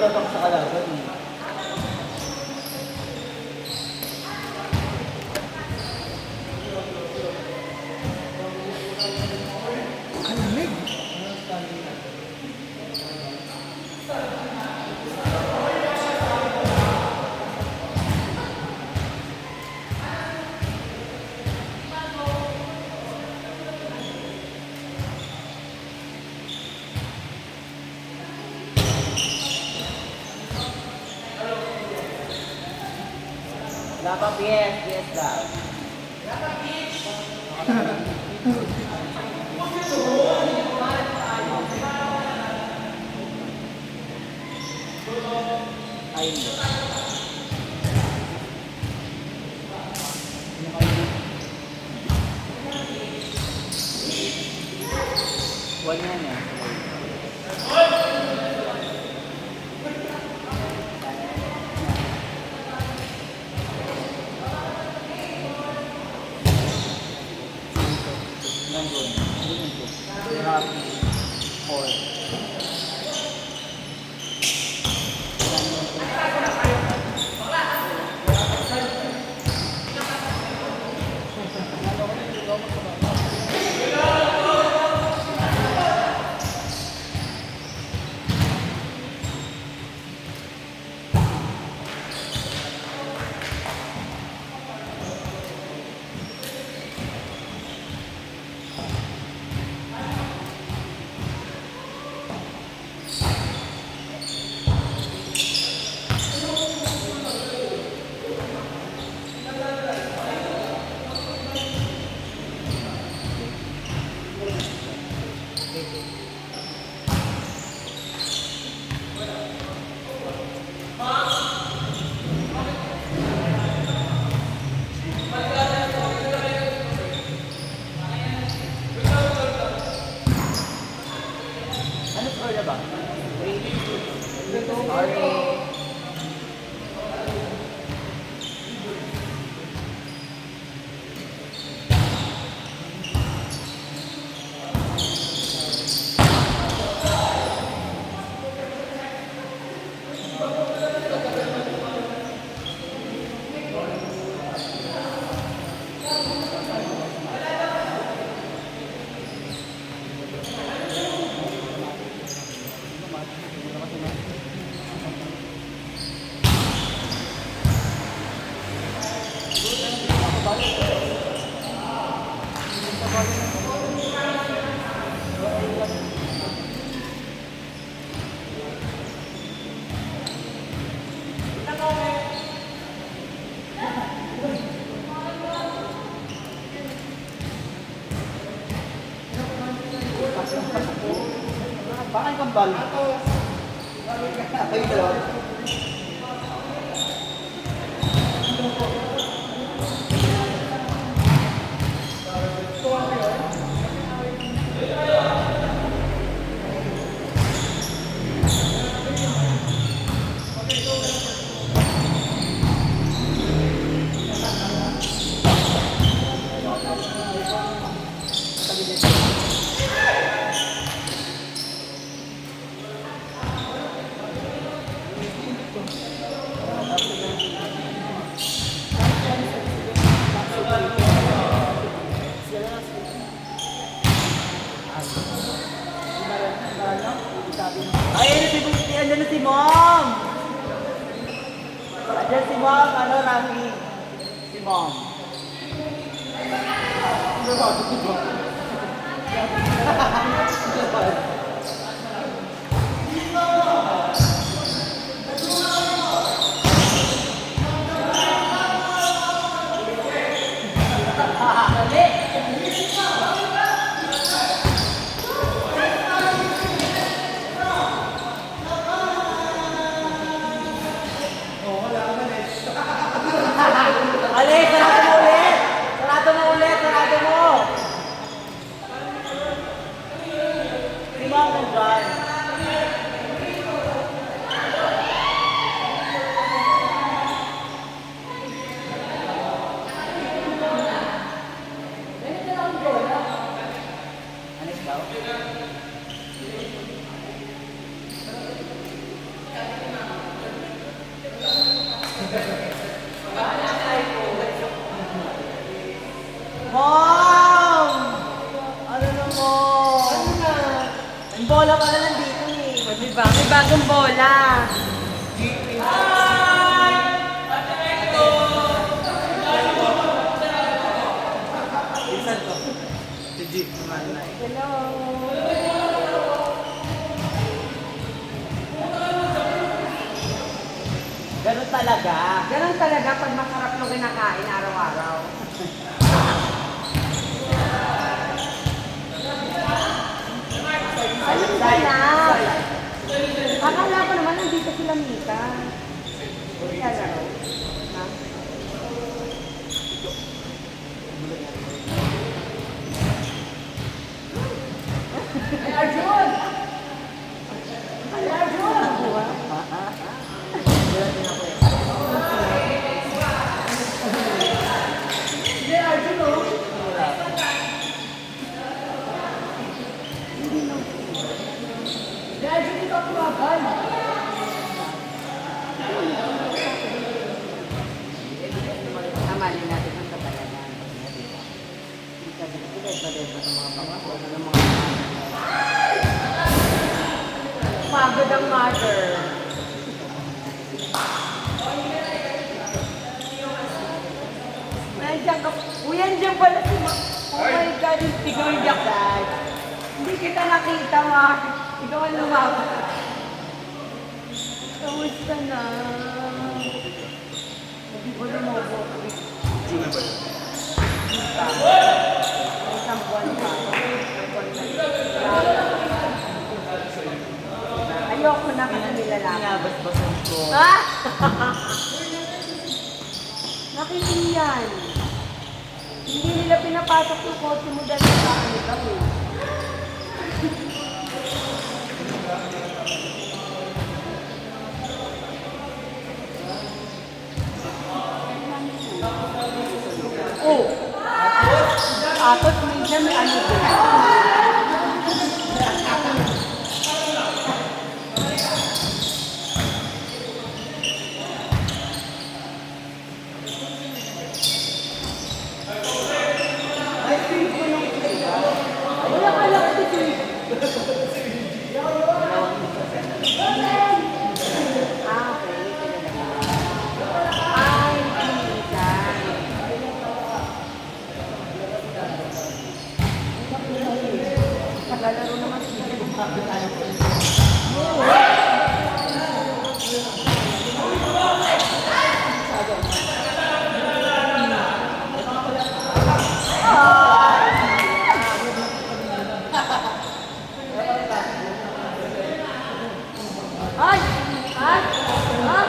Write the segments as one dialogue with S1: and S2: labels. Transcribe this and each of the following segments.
S1: tatak sa kalaban eh.
S2: Kalamig.
S1: Wala pa PS, PS daw. Ayun. Wala yan eh. Nandun. Happy. Four. Ano score na ba? 3. Sorry. Bakit kambal? Ay, dalawa. Andyan na si Mom! Andyan si Mom, ano, Rami? Si Mom. Ano ba? Ali, sarado mo ulit! Sarado mo ulit! Sarado mo! 3
S3: Diba? May bagong bola.
S1: Pinsan ko. Si Jeep, kumalay.
S3: Hello.
S1: Ganun talaga.
S3: Ganun talaga pag masarap yung kinakain araw-araw. Ayun ka na. Akala ko naman nandito sila Mika. Kaya laro. Ha? Ay, Arjun! Ay, Arjun! Buwa. Hindi, Arjun, oh. Hindi, Arjun, ito ang tumagal. Tamanin natin ang katalanan. Hindi ka bilid-bilid pa ng mga pangako ng mga pagod ang mother. Nandiyan ka. Uy, nandiyan pala si Ma. Oh my God, ikaw yung Dad. Hindi kita nakita, Ma. Ikaw ang lumabas. Kamusta na? Hindi ko lumobo.
S1: Juna ba yun?
S3: Isang buwan pa. Ayoko na kita nilalaki.
S1: Pinabas-basan ko.
S3: Ah! Nakikiyan. Hindi nila pinapasok yung kotse mo dahil sa ano daw eh. Oh! Tapos minsan may ano din. Wala ka lang ito eh. Ah, okay. Ay, pinilitan. Naglalaro naman sila. Ay! Ay! Ah!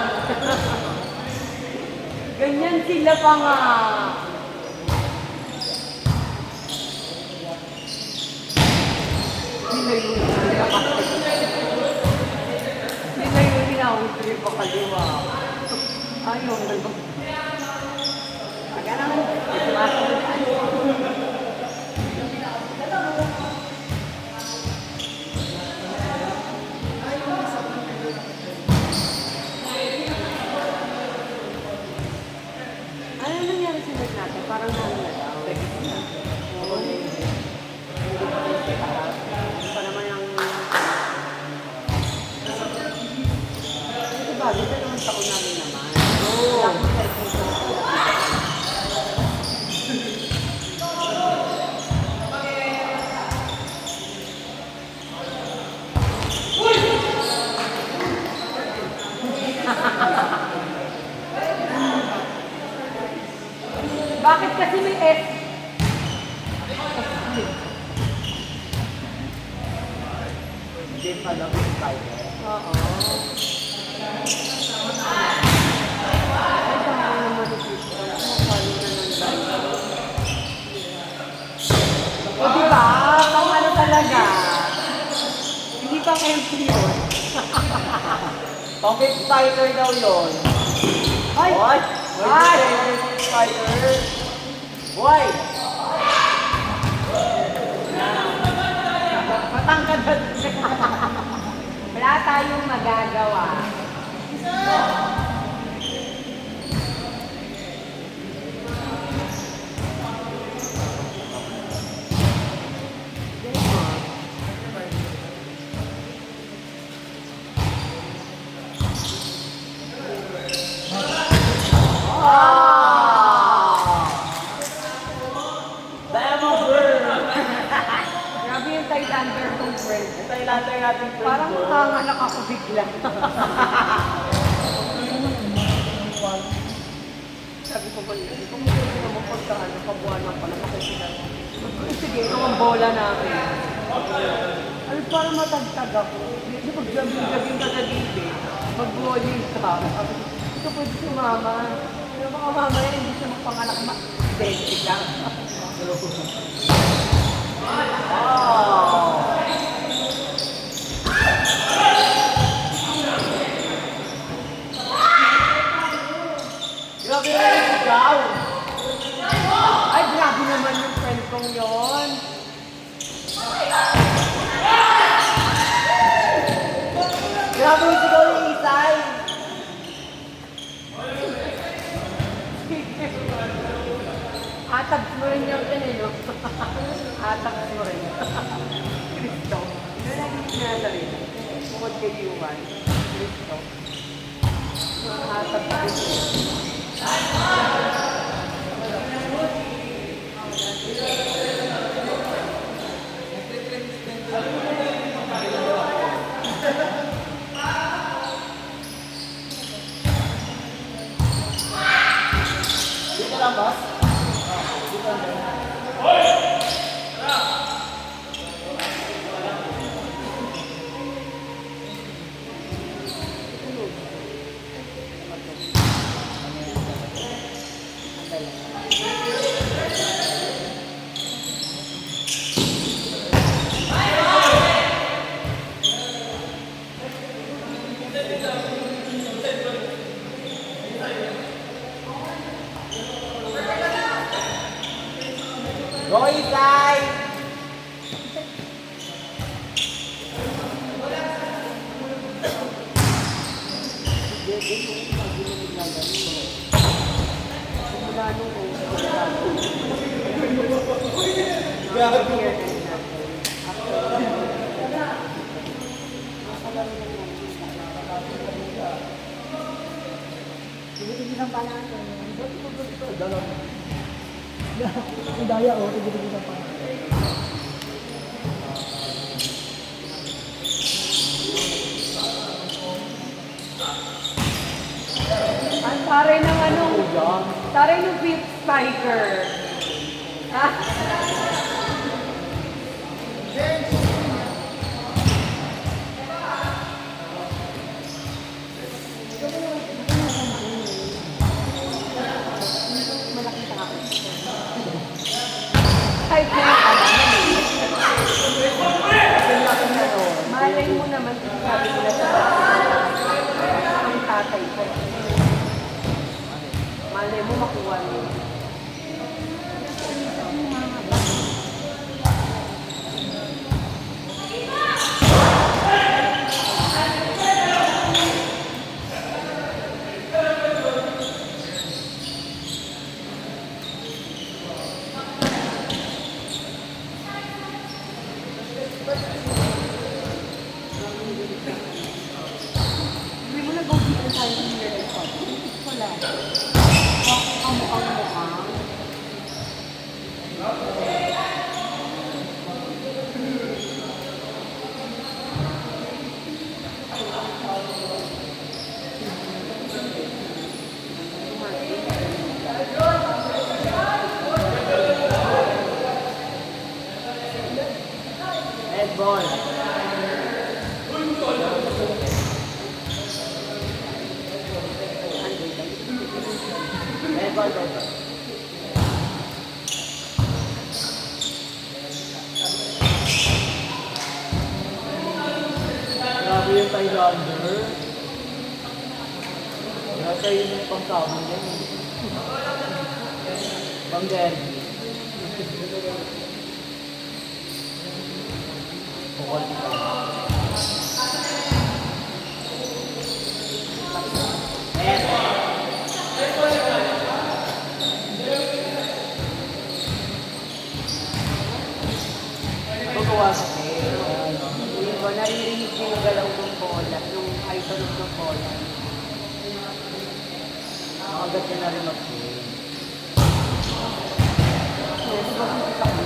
S3: Ganyan sila pa nga. Hindi na yung trip pa kaliwa. Ayaw na ba? Aga naman. Ano nangyari sa net natin? Parang namin na daw. Oo. Hindi pa naman ang... Ito ba? Dito naman taon namin naman. Oo. Tapos sa ito. Bakit kasi may S?
S1: Hindi pala ko tayo.
S3: Oo. Ay, tama naman ito. Makalo na ng dahil. O diba? Pang ano talaga? Hindi pang empty yun.
S1: Pocket fighter daw yun.
S3: Ay!
S1: What?
S3: Ay!
S1: Fighter. Boy!
S3: Matangkad na. Wala tayong magagawa.
S1: Tinatay natin friend
S3: Parang
S1: ko.
S3: makanganak ako bigla. Sabi ko ba yun? Kung hindi naman pagkaano, kabuhanan pala makikilala. Sige, ito ang bola namin. Ano para matagtag ako? Hindi maglabing ka sa dibig. Mag-bowling ka. Ito pwede sumama. Pero baka mamaya hindi siya magpanganak ma-identity ka. Wow! Grabe na yung sigaw! Ay, grabe naman yung friend kong yun. Grabe yung sigaw ni Isay. Atag mo rin yung kanino. Atag mo rin. Kristo. Yun ang sinasabi. Bukod kay Yuman. Kristo. Atag mo rin.
S1: Dito lang, boss. Dito lang. Go, Isay!
S3: Simula nung
S1: Gago.
S2: Tigil-tigil ang pala natin. Ang daya o, tigil-tigil ang pala.
S3: ang taray ng ano, taray ng beef spiker. Ha? Kahit na yung malay mo naman, sabi ko na sa ang tatay ko. Malay mo makuha niyo. Hindi mo na go dito tayo ng year and pop. Wala. Ang mukhang.
S1: Red ball. Red ball, red ball. Grabe yung Thailander. Nasa yun yung pang-tawag yan. Pang-derby. Pukol dito. Pagkawasak
S3: Hindi ko naririnig ko yung galaw ng bola, yung idol ng bola.
S1: agad ka na rin mag-play.
S3: Yes, bakit kita ko?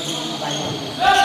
S1: magiging value.